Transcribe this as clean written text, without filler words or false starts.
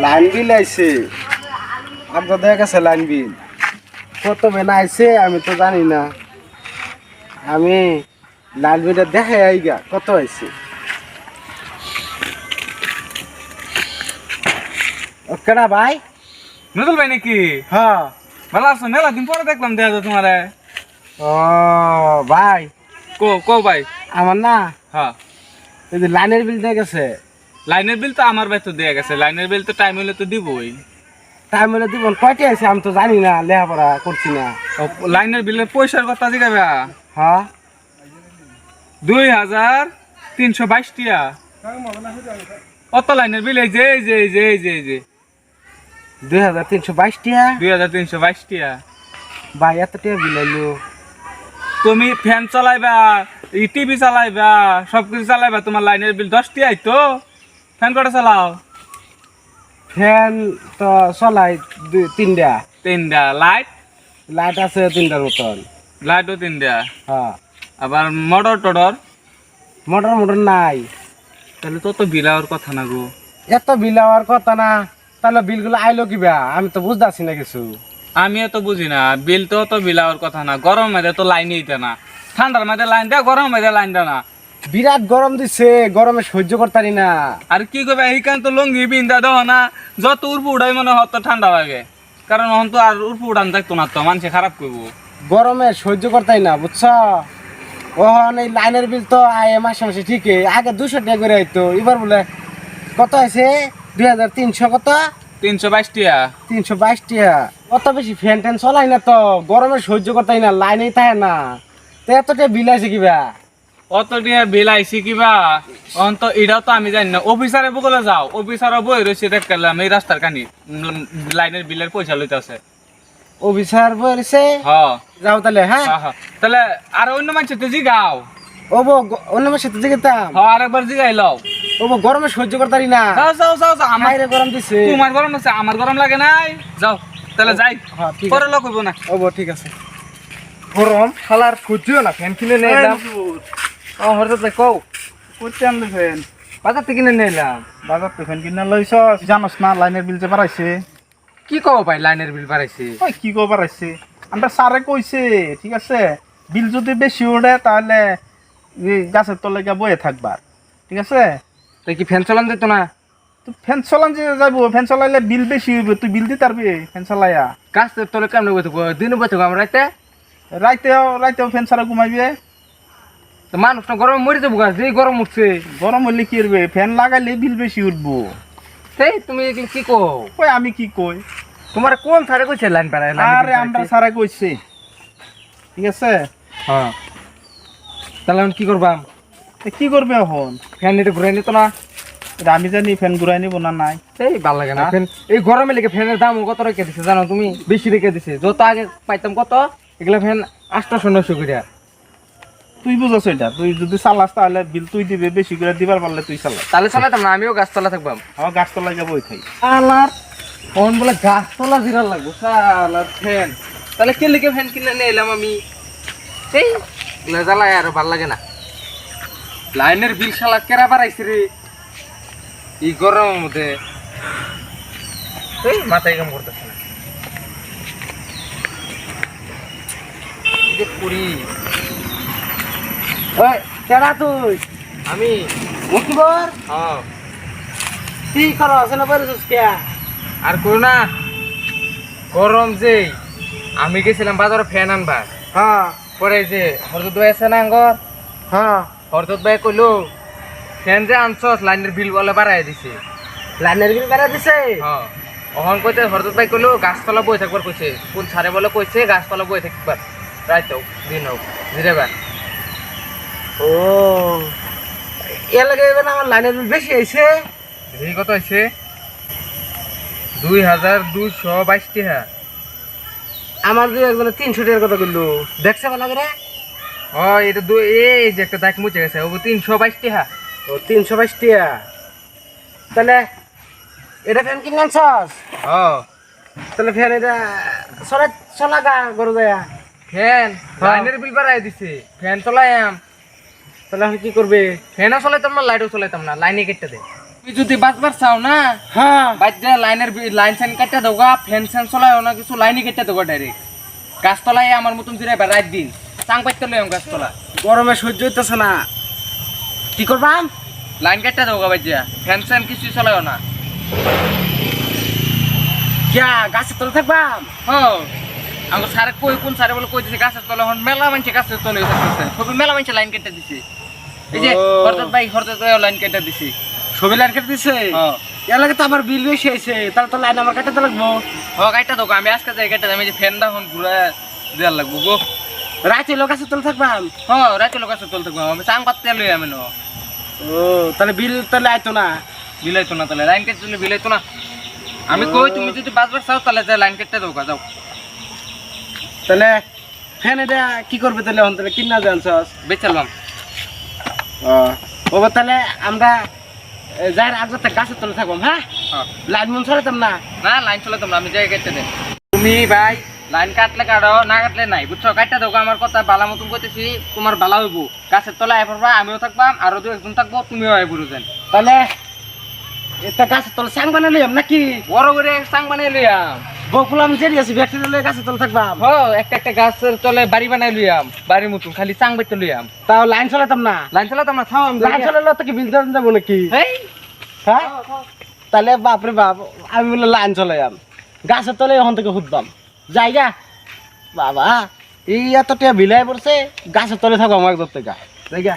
Line বিল আইছে, আপনার দেখা গেছে লাইন বিল কত বেলা আইছে আমি তো জানি না। আমি লাইন বিলটা দেখে আইগা কত আইছে। কেনা ভাই? নজল ভাই নাকি? হ্যাঁ। ভালো আছো? মেলা দিন পরে দেখলাম দেখা যায় তোমারে। ও ভাই, কো কো ভাই। আমার না হ্যাঁ, এই যে লাইনের বিল দিয়ে গেছে। লাইনের বিল তো আমার ভাই তো দেয়া গেছে। লাইনের বিল তো টাইম হলে তো দিবই। টাইম হলে দিব, কয়টা আছে আমি তো জানি না, লেখাপড়া করছি না। ও, লাইনের বিলের পয়সার কথা জিগাবে। হ্যাঁ, 2322 টিয়া। কত লাইনের বিল? এই যে এই যে এই যে এই যে এই যে 2322 টাকা। 2322 টিয়া। ভাই এত টাকা বিল আইলো? তুমি ফ্যান চালাইবা, টিভি চালাইবা, সবকিছু চালাইবা, তোমার লাইনের বিল 10 টিয়াই তো। ফ্যান কটা চালাও? ফ্যান তো চলাই তিনটা। তিনটা। লাইট? লাইট আছে তিনটার মতন। লাইটও তিনটা। হ্যাঁ। আবার মোটর টোটর? মোটর মোটর নাই। তাহলে তো বিল হওয়ার কথা না গো। এত বিল হওয়ার কথা না, তাহলে বিলগুলো আইলো কিবা আমি তো বুঝতেছি না কিছু। আমিও তো বুঝি না, বিল তো বিল হওয়ার কথা না। গরম মেয়েদের তো লাইন দিতে না, ঠান্ডার মেয়েদের লাইন দেয়, গরম মেয়েদের লাইন দেয় না। বিরাট গরম দিছে, গরমে সহ্য করতারি না। আর কি করবে, এইখান তো লঙ্গি বিন্দা দেওয়া না, যত উর্ফু উঠাই মনে হত ঠান্ডা লাগে। কারণ এখন তো আর উর্ফু উঠান থাকতো না, তো মানুষে খারাপ করবো। গরমে সহ্য করতাই না, বুঝছ? ওহন এই লাইনের বিল তো আয় মাসে মাসে ঠিকই, আগে 200 টাকা করে আইতো, এবার বলে কত আছে 2300 কত 322 টিয়া। 322 টাকা। অত বেশি ফ্যান ট্যান চলাই না তো, গরমে সহ্য করতাই না, লাইনেই থাকে না। তো এত টাকা বিল আছে কিবা? অত টিয়া বিল আইসি কিবা? এখন তো এটাও তো আমি জানি না। অফিসারে বলে যাও, অফিসারও বই রয়েছে দেখলাম এই রাস্তার কানি, লাইনের বিলের পয়সা লইতে আছে। অফিসার বলছে হ্যাঁ যাও তাহলে। হ্যাঁ, হ্যাঁ, তাহলে আর অন্য মানুষের তো জিগাও। ও বো অন্য মাসে তো যেতাম। হ্যাঁ, আরেকবার জিগাই লও। ও বো গরমে সহ্য করতারি না, যাও যাও যাও যাও, আমার বাইরে গরম দিছে। তোমার গরম আছে, আমার গরম লাগে নাই। যাও তাহলে যাই, হ্যাঁ, ঠিক পরে আছে। লোক হইব না। ও বো ঠিক আছে। গরম শালার সহ্য না, ফ্যান কিনে নিয়ে এলাম। ও হঠাৎ কও করতে আনলে ফ্যান? বাজার থেকে কিনে নিয়ে এলাম। বাজার তো ফ্যান কিনা লইছ, জানোস না লাইনের বিল যে বাড়াইছে? কি কও ভাই, লাইনের বিল বাড়াইছে? ওই কি কো বাড়াইছে, আমরা স্যারে কইছে ঠিক আছে, বিল যদি বেশি ওঠে তাহলে এই গাছের তলে গিয়ে বয়ে থাকবার, ঠিক আছে? তুই কি ফ্যান চালান যেত না? তো ফ্যান চালান যে যাবো, ফ্যান চালাইলে বিল বেশি হইব, তুই বিল দিতে পারবি ফ্যান চালাইয়া? গাছের তলে কেমন বইতে দিনে বইতে আমরা রাইতে? রাইতেও ফ্যান ছাড়া ঘুমাইবে? তো মানুষটা গরম মরে যাবো, গাছ যেই গরম উঠছে। গরম হইলে কি করবে, ফ্যান লাগাইলে বিল বেশি উঠবো। সেই তুমি এগুলো কি কও? ওই আমি কি কই, তোমার কোন সারে কইছে লাইন পাড়ায়? আরে আমরা স্যারে কইছে, ঠিক আছে? হ্যাঁ, তাহলে এখন কি করবাম? তো কি করবে এখন? ফ্যান নিতে ঘুরাই নিত না? এটা আমি জানি ফ্যান ঘুরাই নিব না নাই। এই ভালো লাগে না ফ্যান। এই গরমে লেগে ফ্যানের দাম কত রেখে দিছে জানো তুমি? বেশি রেখে দিছে। যত আগে পাইতাম কত, এগুলা ফ্যান 800-900 করিয়া। তুই বুঝছ এটা, তুই যদি চালাস তাহলে বিল তুই দিবে, বেশি করে দিবার পারলে তুই চালাস। তাহলে চালাতাম না, আমিও গাছতলা থাকবাম। আমার গাছতলা যাবো ওই খাই। আলার ফোন বলে গাছতলা জিরা লাগবো সালার ফ্যান। তাহলে কে লিখে ফ্যান কিনে নিয়ে এলাম আমি? সেই জ্বালায় আর ভাল লাগে না। লাইনের বিল শালা কেরা বাড়াইছে রে এই গরমের মধ্যে। এই মাথায় কাম করতেছে না। কি যে করি? ওই কেডা তুই? আমি মুক্তিবর। হ্যাঁ, কি করো আছে না বলছিস কে? আর করো না, গরম যে আমি গেছিলাম বাজারে ফ্যান আনবা। হ্যাঁ, পরে যে হরদত ভাই আছে না আঙ্গর? হ্যাঁ, হরদত ভাই কইলো ফ্যান যে আনছস লাইনের বিল বলে বাড়াই দিছে। লাইনের বিল বাড়াই দিছে? হ্যাঁ, ওহন কইতে হরদত ভাই কইলো গাছতলা বই থাকবার কইছে। কোন ছাড়ে বলে কইছে গাছতলা বই থাকবার, রাইত হোক দিন হোক জিরেবার। ও এর লাগে এবার আমার লাইনের বিল বেশি আইছে। বেশি কত আইছে? 2222 টাকা। আমার যে একজনে 300 টাকার কথা কইলো, দেখছে ভালো করে? ও এটা এই যে একটা দাগ মুছে গেছে, ও 322 টাকা। ও 322 টাকা। তাহলে এটা ফ্যান কিনে আনছস? হ্যাঁ। তাহলে ফ্যান এটা চলা গরু দেয়া ফ্যান লাইনের বিল বাড়াই দিছে, ফ্যান চলাইম। তাহলে এখন কি করবে? ফ্যানও চলাইতাম না, লাইটও চলাইতাম না, লাইনে কেটে দে। তুই যদি বাঁচবার চাও না হ্যাঁ বাচ্চা লাইন সাইন কাটতে দোগা ফ্যান স্যান চলায় না কিছু লাইনই কেটে দোগা ডাইরেক্ট গাছতলায় আমার মতন জিরে রাত দিন চাং পাইতে লইম গাছতলা গরমে সহ্য হইতেছে না কি করবাম লাইন কাটতে দোগা বাচ্চা ফ্যান স্যান কিছু চলায় না কিয়া গাছের তলে থাকবাম হ্যাঁ আমার স্যারে কই কোন স্যারে বলে কই দিছে গাছের তলে হন মেলা মানুষ গাছের তলে সবই মেলা মানুষ লাইন কেটে দিছে এই যে হরদত ভাই হরদত ভাই লাইন কেটে দিছে ছবি লাইন কেটে দিছে হ্যাঁ এর লাগে তো আমার বিল বেশি আইছে তাহলে তো লাইন আমার কাটাতে লাগবো কাটটা দোগা আমি আজকে যাই কেটে আমি যে ফ্যানটা হন ঘুরে দেওয়ার লাগবো গো রাতে লোক গাছের তলে থাকবাম হ্যাঁ রাতে লোক গাছের তলে থাকবো আমি চাং পাততে লই আমি ন ও তাহলে বিল তাহলে আইতো না বিলাইতো না তাহলে লাইন কেটে দিলে বিলাইতো না আমি কই তুমি যদি বাঁচবার চাও তাহলে যে লাইন কেটে দোগা যাও তাহলে ফ্যান এটা কি করবে তাহলে এখন তাহলে কিনা জানছস বেচালাম ও তাহলে আমরা যাই আগতে গাছের তলে থাকবাম হ্যাঁ লাইন মন ছড়াতাম না না লাইন চলে তোমরা আমি যাই কেটে দেন তুমি ভাই লাইন কাটলে কাটো না কাটলে নাই বুঝছো কাটটা দোগা আমার কথা বালা মতন কইতেছি তোমার বালা হইব গাছের তলায় আই পড়বা আমিও থাকবাম আরো দু একজন থাকবো তুমিও আই পড়ুছেন তাহলে এটা গাছের তলে সাং বানাই লইয়াম নাকি বড় করে চাং বানাই লইয়াম বকুলাম জেরি আছে ব্যাকটেরিয়া লয়ে গাছের তলে থাকবাম হ একটা গাছের তলে বাড়ি বানাই লইয়াম বাড়ির মতন খালি চাং বাইতে লইয়াম তাও লাইন চলাতাম না লাইন চলে তোমরা থাও আমি লাইন চলালে তো কি বিল দেন যাবো নাকি হেই হ্যাঁ তাহলে বাপরে বাপ আমি বলে লাইন চলাইয়াম গাছের তলে এখন থেকে হুদবাম জায়গা বাবা এই এত টিয়া বিলাই পড়ছে গাছের তলে থাকবো আমার একদম থেকে জায়গা